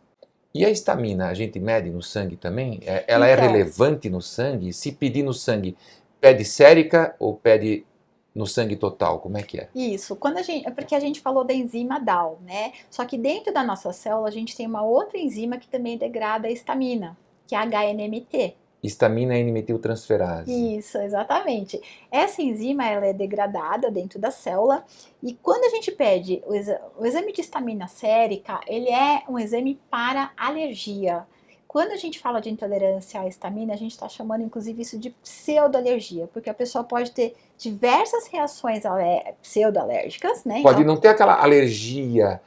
E a histamina, a gente mede no sangue também? Ela é relevante no sangue? Se pedir no sangue, pede sérica ou pede no sangue total? Como é que é? Isso, porque a gente falou da enzima DAO, né? Só que dentro da nossa célula a gente tem uma outra enzima que também degrada a histamina, que é a HNMT. Histamina N-metiltransferase. Isso, exatamente. Essa enzima ela é degradada dentro da célula e quando a gente pede o exame de histamina sérica, ele é um exame para alergia. Quando a gente fala de intolerância à histamina, a gente está chamando inclusive isso de pseudoalergia, porque a pessoa pode ter diversas reações pseudoalérgicas, né? Pode não ter aquela alergia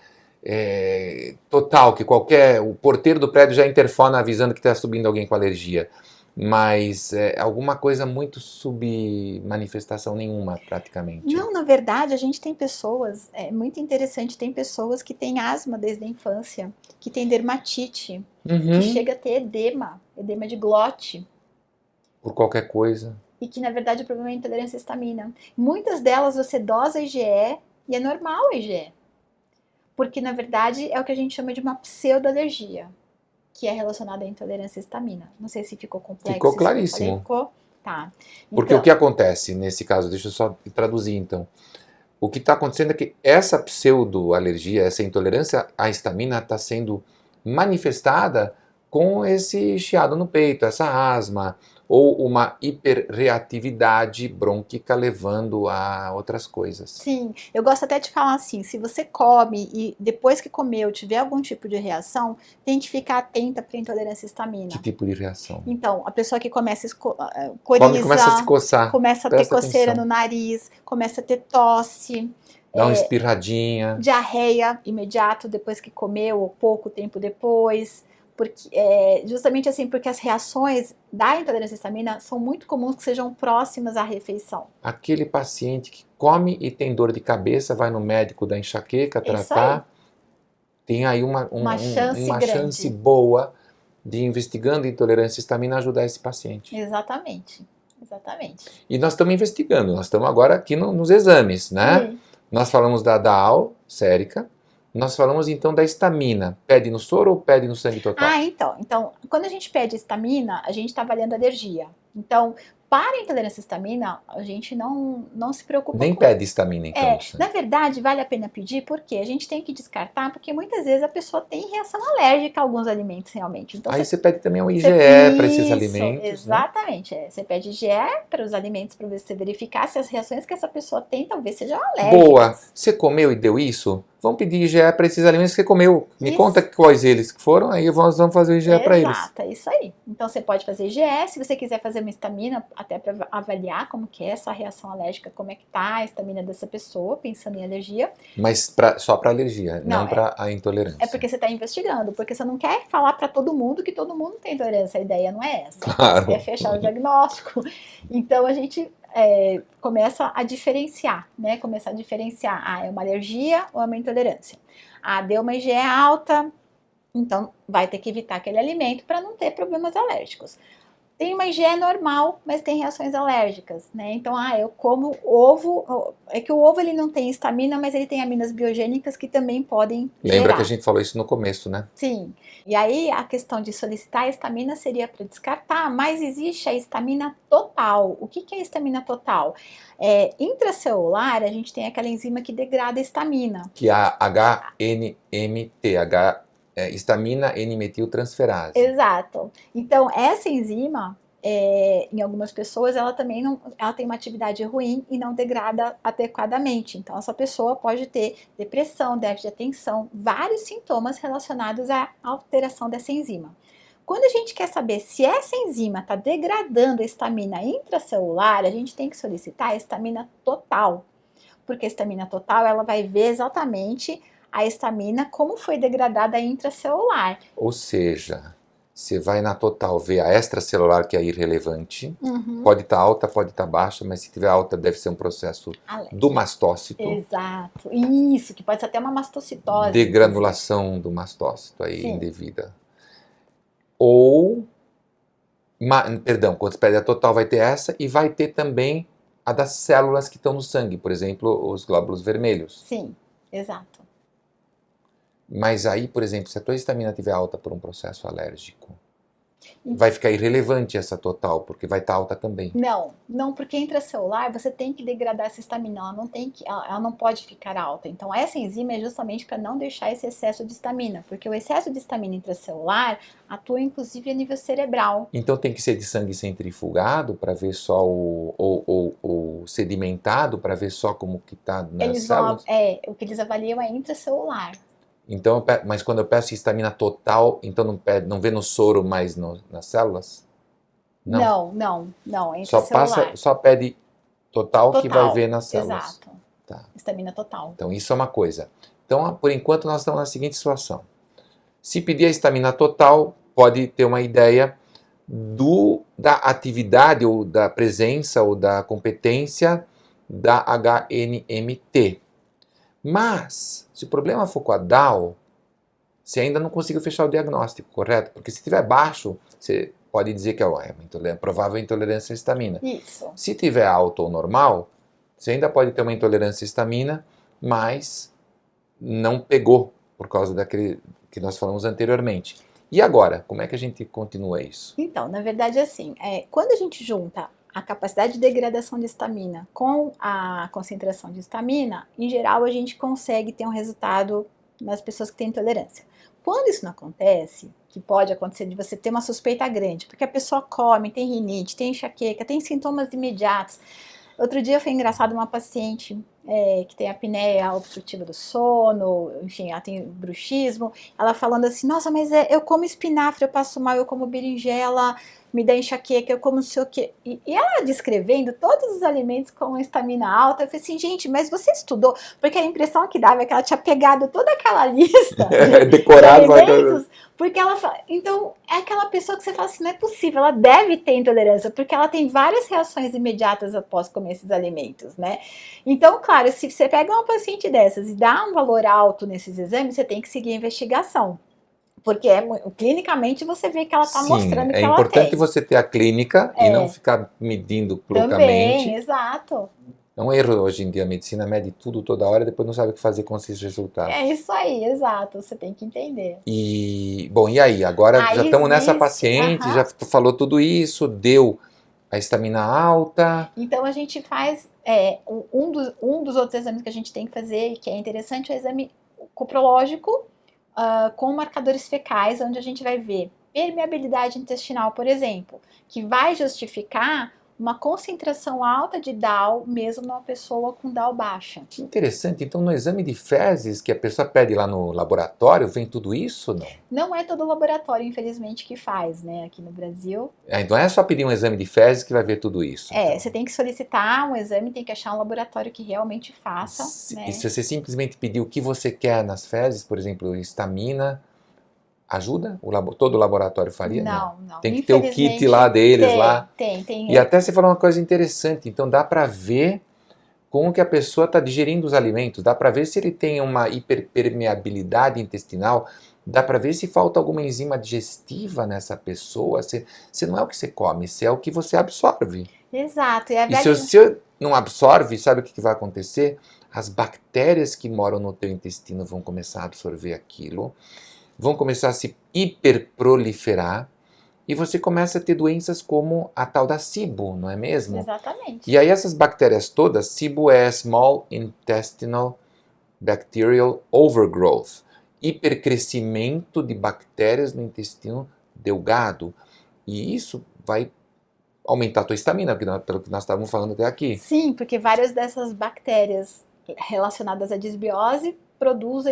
total, que o porteiro do prédio já interfona avisando que está subindo alguém com alergia. Mas alguma coisa muito submanifestação nenhuma, praticamente. Não, na verdade, a gente tem pessoas, é muito interessante, tem pessoas que têm asma desde a infância, que têm dermatite, que chega a ter edema de glote. Por qualquer coisa. E que, na verdade, o problema é a intolerância à histamina. Muitas delas você dosa IgE e é normal a IgE. Porque, na verdade, é o que a gente chama de uma pseudoalergia, que é relacionada à intolerância à histamina. Não sei se ficou complexo. Ficou claríssimo. Ficou? Tá. Porque o que acontece nesse caso, deixa eu só traduzir então. O que está acontecendo é que essa pseudoalergia, essa intolerância à histamina está sendo manifestada com esse chiado no peito, essa asma, ou uma hiperreatividade brônquica levando a outras coisas. Sim, eu gosto até de falar assim, se você come e depois que comeu tiver algum tipo de reação, tem que ficar atenta para intolerância à histamina. Que tipo de reação? Então, a pessoa que começa a começa a se coçar, começa a ter coceira no nariz, começa a ter tosse, dá uma espirradinha, diarreia imediato depois que comeu ou pouco tempo depois. Porque, justamente assim, porque as reações da intolerância à histamina são muito comuns que sejam próximas à refeição. Aquele paciente que come e tem dor de cabeça, vai no médico da enxaqueca tratar, tem aí uma chance boa de, investigando intolerância à histamina, ajudar esse paciente. Exatamente, exatamente. E nós estamos investigando, nós estamos agora aqui nos exames, né? Sim. Nós falamos da DAO, sérica. Nós falamos então da histamina. Pede no soro ou pede no sangue total? Então, quando a gente pede histamina, a gente está avaliando alergia. Então, Para a intolerância à histamina, a gente não se preocupa Nem com... pede histamina, então. Na verdade, vale a pena pedir, porque a gente tem que descartar, porque muitas vezes a pessoa tem reação alérgica a alguns alimentos realmente. Então, Aí você pede também um IgE para esses alimentos, né? exatamente. Você pede IgE para os alimentos para você verificar se as reações que essa pessoa tem talvez sejam alérgicas. Boa! Você comeu e deu isso? Vamos pedir IgE para esses alimentos que você comeu. Me Isso. conta quais eles que foram, aí nós vamos fazer o IgE para eles. Exato, é isso aí. Então você pode fazer IgE, se você quiser fazer uma histamina, até para avaliar como que é essa reação alérgica, como é que tá a histamina dessa pessoa, pensando em alergia. Mas só para alergia, não para a intolerância. É porque você está investigando, porque você não quer falar para todo mundo que todo mundo tem intolerância. A ideia não é essa. Claro. É fechar o diagnóstico. Então a gente começa a diferenciar, né? Começar a diferenciar, é uma alergia ou é uma intolerância. Deu uma IgE alta, então vai ter que evitar aquele alimento para não ter problemas alérgicos. Tem uma IgE normal, mas tem reações alérgicas, né? Então, eu como ovo, é que o ovo ele não tem histamina, mas ele tem aminas biogênicas que também podem Lembra gerar. que a gente falou isso no começo, né? Sim. E aí a questão de solicitar a histamina seria para descartar, mas existe a histamina total. O que é a histamina total? Intracelular, a gente tem aquela enzima que degrada a histamina. Que é a HNMT, histamina N-metiltransferase. Exato. Então, essa enzima, em algumas pessoas, ela também ela tem uma atividade ruim e não degrada adequadamente. Então, essa pessoa pode ter depressão, déficit de atenção, vários sintomas relacionados à alteração dessa enzima. Quando a gente quer saber se essa enzima está degradando a histamina intracelular, a gente tem que solicitar a histamina total. Porque a histamina total, ela vai ver exatamente a histamina como foi degradada intracelular. Ou seja, você vai na total ver a extracelular, que é irrelevante. Uhum. Pode estar alta, pode estar baixa, mas se tiver alta deve ser um processo do mastócito. Exato. Isso, que pode ser até uma mastocitose. Degranulação do mastócito aí, Sim. indevida. Ou, quando você pede a total vai ter essa e vai ter também a das células que estão no sangue, por exemplo, os glóbulos vermelhos. Sim, exato. Mas aí, por exemplo, se a tua histamina estiver alta por um processo alérgico, vai ficar irrelevante essa total, porque vai estar alta também. Não, porque intracelular você tem que degradar essa histamina, ela não pode ficar alta. Então essa enzima é justamente para não deixar esse excesso de histamina, porque o excesso de histamina intracelular atua inclusive a nível cerebral. Então tem que ser de sangue centrifugado para ver só o sedimentado, para ver só como que está nas células? O que eles avaliam é intracelular. Então, mas quando eu peço histamina total, então não vê no soro, mas nas células? Não, é intracelular. Só pede total que vai ver nas células. Exato. Tá. Histamina total. Então isso é uma coisa. Então, por enquanto, nós estamos na seguinte situação. Se pedir a histamina total, pode ter uma ideia da atividade ou da presença ou da competência da HNMT. Mas, se o problema for com a DAO, você ainda não conseguiu fechar o diagnóstico, correto? Porque se estiver baixo, você pode dizer que é uma provável intolerância à histamina. Isso. Se tiver alto ou normal, você ainda pode ter uma intolerância à histamina, mas não pegou por causa daquele que nós falamos anteriormente. E agora, como é que a gente continua isso? Então, na verdade, assim, quando a gente junta a capacidade de degradação de histamina com a concentração de histamina, em geral a gente consegue ter um resultado nas pessoas que têm intolerância. Quando isso não acontece, que pode acontecer de você ter uma suspeita grande, porque a pessoa come, tem rinite, tem enxaqueca, tem sintomas imediatos. Outro dia foi engraçado, uma paciente que tem apneia obstrutiva do sono, enfim, ela tem bruxismo, ela falando assim, nossa, mas eu como espinafre, eu passo mal, eu como berinjela, me dá enxaqueca, eu como não sei o quê. E ela descrevendo todos os alimentos com estamina alta, eu falei assim, gente, mas você estudou? Porque a impressão que dava é que ela tinha pegado toda aquela lista decorado, de alimentos, porque ela fala, então é aquela pessoa que você fala assim, não é possível, ela deve ter intolerância, porque ela tem várias reações imediatas após comer esses alimentos, né? Então, claro, se você pega uma paciente dessas e dá um valor alto nesses exames, você tem que seguir a investigação. Porque clinicamente você vê que ela está mostrando que ela tem. É importante você ter a clínica e não ficar medindo loucamente. Também, exato. É um erro hoje em dia, a medicina mede tudo toda hora e depois não sabe o que fazer com esses resultados. É isso aí, exato, você tem que entender. E aí? Agora já estamos nessa paciente, já falou tudo isso, deu a estamina alta. Então a gente faz, um dos outros exames que a gente tem que fazer, que é interessante, é o exame coprológico, com marcadores fecais, onde a gente vai ver permeabilidade intestinal, por exemplo, que vai justificar uma concentração alta de DAO, mesmo numa pessoa com DAO baixa. Que interessante, então no exame de fezes que a pessoa pede lá no laboratório, vem tudo isso, não? Não é todo laboratório, infelizmente, que faz, né, aqui no Brasil. Então é só pedir um exame de fezes que vai ver tudo isso. Então. Você tem que solicitar um exame, tem que achar um laboratório que realmente faça, né? E se você simplesmente pedir o que você quer nas fezes, por exemplo, estamina, ajuda? Todo laboratório faria? Não. Tem que ter o kit lá deles lá. Tem. E até você falou uma coisa interessante, então dá para ver como que a pessoa está digerindo os alimentos, dá para ver se ele tem uma hiperpermeabilidade intestinal, dá para ver se falta alguma enzima digestiva nessa pessoa, se não é o que você come, se é o que você absorve. Exato. E se você não absorve, sabe o que vai acontecer? As bactérias que moram no teu intestino vão começar a absorver aquilo, vão começar a se hiperproliferar, e você começa a ter doenças como a tal da SIBO, não é mesmo? Exatamente. E aí essas bactérias todas, SIBO é Small Intestinal Bacterial Overgrowth, hipercrescimento de bactérias no intestino delgado. E isso vai aumentar a tua estamina, pelo que nós estávamos falando até aqui. Sim, porque várias dessas bactérias relacionadas à disbiose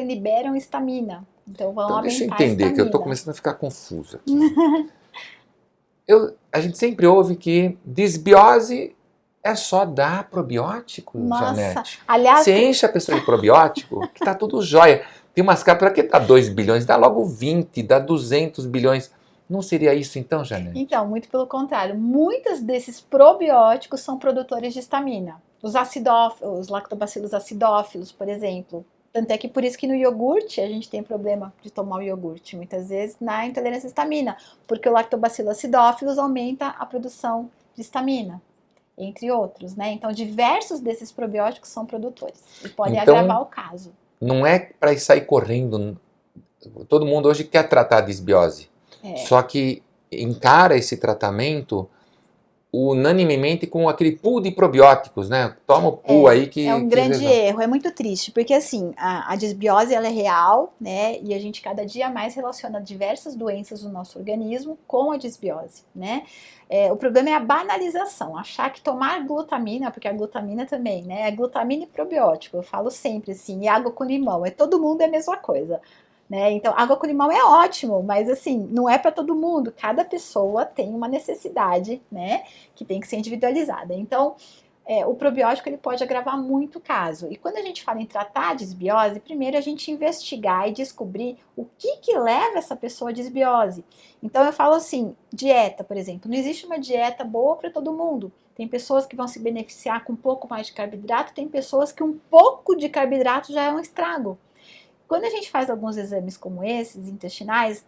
liberam estamina. Então vão aumentar a estamina. Deixa eu entender, que eu estou começando a ficar confuso aqui. A gente sempre ouve que disbiose é só dar probiótico, Janete. Aliás, você enche a pessoa de probiótico, que tá tudo jóia. Tem umas caras, para que dá 2 bilhões? Dá logo 20, dá 200 bilhões. Não seria isso então, Janete? Então, muito pelo contrário. Muitos desses probióticos são produtores de estamina. Os lactobacillus acidófilos, por exemplo. Tanto é que por isso que no iogurte a gente tem problema de tomar o iogurte, muitas vezes, na intolerância à histamina, porque o lactobacillus acidófilos aumenta a produção de histamina, entre outros, né? Então, diversos desses probióticos são produtores e podem agravar o caso. Não é para sair correndo. Todo mundo hoje quer tratar a disbiose, só que encara esse tratamento unanimemente com aquele pool de probióticos, né? Toma o pool aí que... É um grande erro, é muito triste, porque assim, a disbiose ela é real, né? E a gente cada dia mais relaciona diversas doenças do nosso organismo com a disbiose, né? O problema é a banalização, achar que tomar glutamina, porque a glutamina também, né? É glutamina e probiótico, eu falo sempre assim, e água com limão, todo mundo é a mesma coisa. Né? Então, água com limão é ótimo, mas assim, não é para todo mundo. Cada pessoa tem uma necessidade, né, que tem que ser individualizada. Então, o probiótico ele pode agravar muito o caso. E quando a gente fala em tratar a disbiose, primeiro a gente investigar e descobrir o que leva essa pessoa à disbiose. Então, eu falo assim, dieta, por exemplo. Não existe uma dieta boa para todo mundo. Tem pessoas que vão se beneficiar com um pouco mais de carboidrato, tem pessoas que um pouco de carboidrato já é um estrago. Quando a gente faz alguns exames como esses, intestinais,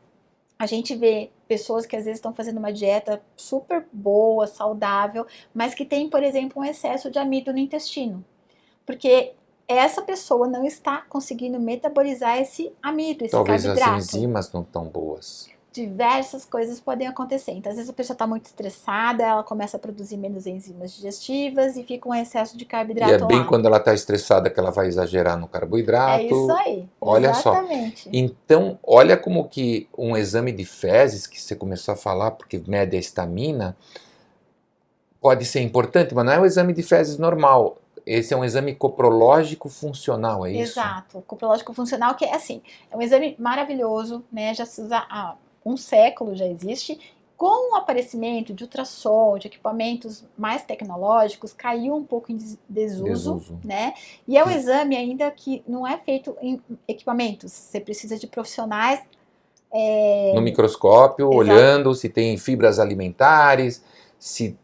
a gente vê pessoas que às vezes estão fazendo uma dieta super boa, saudável, mas que tem, por exemplo, um excesso de amido no intestino. Porque essa pessoa não está conseguindo metabolizar esse amido, esse carboidrato. Talvez as enzimas não estão boas. Diversas coisas podem acontecer. Então, às vezes a pessoa está muito estressada, ela começa a produzir menos enzimas digestivas e fica um excesso de carboidrato lá. E é bem quando ela está estressada que ela vai exagerar no carboidrato. É isso aí, olha exatamente. Só. Então, olha como que um exame de fezes, que você começou a falar, porque mede a estamina, pode ser importante, mas não é um exame de fezes normal. Esse é um exame coprológico funcional, é isso? Exato, coprológico funcional, que é assim, é um exame maravilhoso, né? Já se usa há um século, já existe. Com o aparecimento de ultrassom, de equipamentos mais tecnológicos, caiu um pouco em desuso, né? E é um exame ainda que não é feito em equipamentos. Você precisa de profissionais no microscópio, Exato. olhando se tem fibras alimentares, se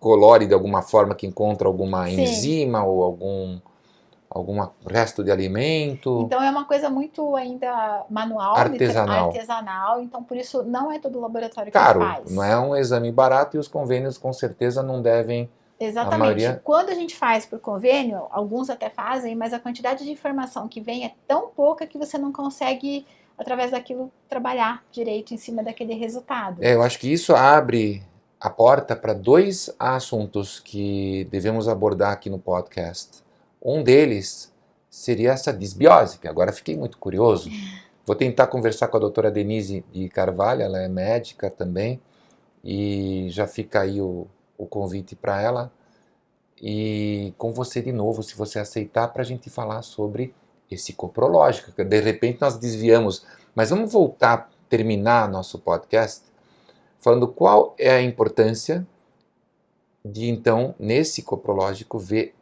colore de alguma forma que encontra alguma enzima ou algum resto de alimento. Então é uma coisa muito ainda manual, artesanal, então por isso não é todo laboratório que faz. Não é um exame barato e os convênios com certeza não devem... Exatamente. Maioria... Quando a gente faz por convênio, alguns até fazem, mas a quantidade de informação que vem é tão pouca que você não consegue, através daquilo, trabalhar direito em cima daquele resultado. Eu acho que isso abre a porta para 2 assuntos que devemos abordar aqui no podcast. Um deles seria essa disbiose, que agora fiquei muito curioso. Vou tentar conversar com a doutora Denise de Carvalho, ela é médica também, e já fica aí o convite para ela. E com você de novo, se você aceitar, para a gente falar sobre esse coprológico, que de repente nós desviamos. Mas vamos voltar, terminar nosso podcast, falando qual é a importância de, então, nesse coprológico, ver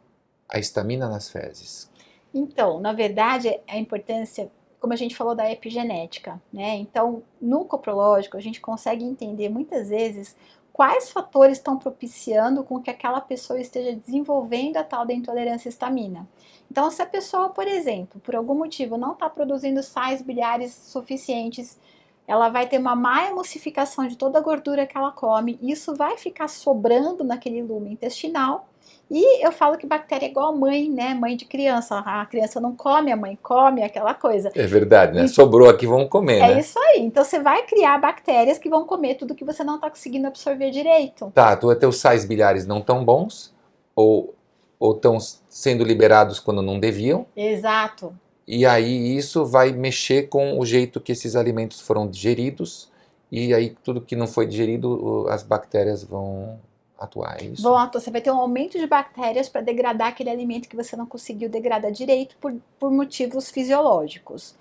a histamina nas fezes. Então, na verdade, a importância, como a gente falou da epigenética, né? Então, no coprológico, a gente consegue entender muitas vezes quais fatores estão propiciando com que aquela pessoa esteja desenvolvendo a tal da intolerância à histamina. Então, se a pessoa, por exemplo, por algum motivo não está produzindo sais biliares suficientes, ela vai ter uma má emulsificação de toda a gordura que ela come, e isso vai ficar sobrando naquele lume intestinal. E eu falo que bactéria é igual mãe, né? Mãe de criança. A criança não come, a mãe come, aquela coisa. É verdade, né? Sobrou aqui, vamos comer, né? É isso aí. Então você vai criar bactérias que vão comer tudo que você não está conseguindo absorver direito. Tá, teus sais biliares não tão bons, ou estão sendo liberados quando não deviam. Exato. E aí isso vai mexer com o jeito que esses alimentos foram digeridos, e aí tudo que não foi digerido, as bactérias vão atuar, é isso? Você vai ter um aumento de bactérias para degradar aquele alimento que você não conseguiu degradar direito por motivos fisiológicos.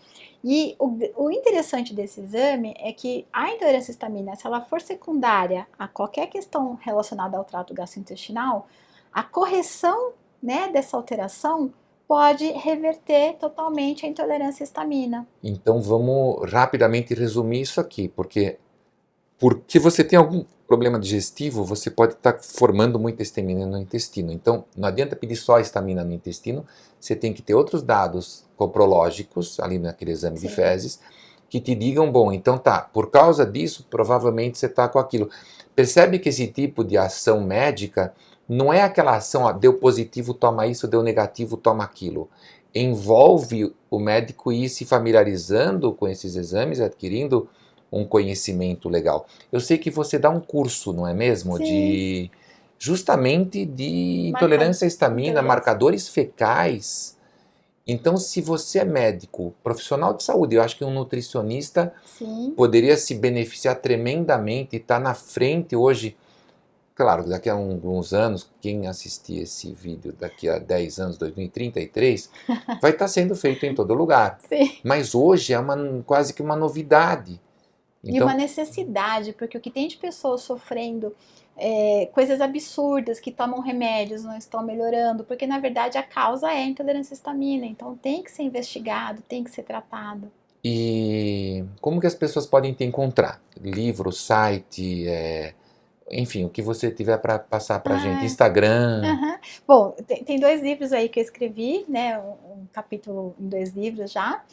E o interessante desse exame é que a intolerância à histamina, se ela for secundária a qualquer questão relacionada ao trato gastrointestinal, a correção, né, dessa alteração pode reverter totalmente a intolerância à histamina. Então vamos rapidamente resumir isso aqui, porque você tem algum problema digestivo, você pode estar formando muita histamina no intestino. Então não adianta pedir só a histamina no intestino, você tem que ter outros dados coprológicos, ali naquele exame de fezes, que te digam, bom, então tá, por causa disso, provavelmente você está com aquilo. Percebe que esse tipo de ação médica não é aquela ação, ó, deu positivo, toma isso, deu negativo, toma aquilo. Envolve o médico ir se familiarizando com esses exames, adquirindo um conhecimento legal. Eu sei que você dá um curso, não é mesmo? Sim. Justamente de intolerância à histamina, marcadores fecais. Então, se você é médico, profissional de saúde, eu acho que um nutricionista poderia se beneficiar tremendamente e estar na frente hoje. Claro, daqui a alguns anos, quem assistir esse vídeo daqui a 10 anos, 2033, vai estar sendo feito em todo lugar. Sim. Mas hoje é quase que uma novidade. Então, e uma necessidade, porque o que tem de pessoas sofrendo coisas absurdas, que tomam remédios, não estão melhorando, porque na verdade a causa é a intolerância à histamina, então tem que ser investigado, tem que ser tratado. E como que as pessoas podem te encontrar? Livro, site, enfim, o que você tiver para passar para a gente, Instagram. Bom, tem 2 livros aí que eu escrevi, né, um capítulo em 2 livros já.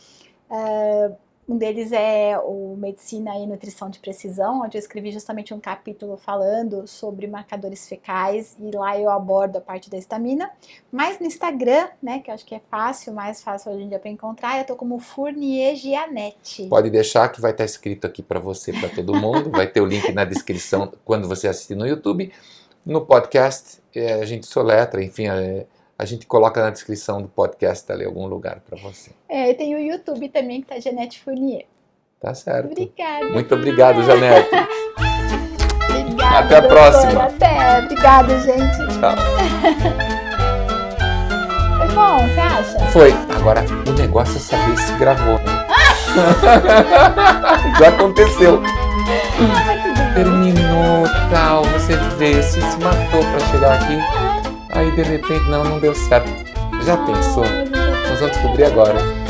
Um deles é o Medicina e Nutrição de Precisão, onde eu escrevi justamente um capítulo falando sobre marcadores fecais, e lá eu abordo a parte da histamina. Mas no Instagram, né, que eu acho que é mais fácil hoje em dia para encontrar, eu tô como Fournier Gianetti. Pode deixar que vai estar escrito aqui para você, para todo mundo, vai ter o link na descrição quando você assistir no YouTube. No podcast, a gente soletra, enfim, a gente coloca na descrição do podcast ali algum lugar para você. Tem o YouTube também, que tá Janete Fournier. Tá certo. Obrigada. Muito obrigado, Janete. Obrigada. Até a próxima. Até. Obrigada, gente. Tchau. Foi bom, você acha? Foi. Agora, o negócio é saber se gravou, né? Já aconteceu. Terminou, tal, você vê, se matou para chegar aqui. Aí de repente não deu certo. Já pensou? Nós vamos descobrir agora.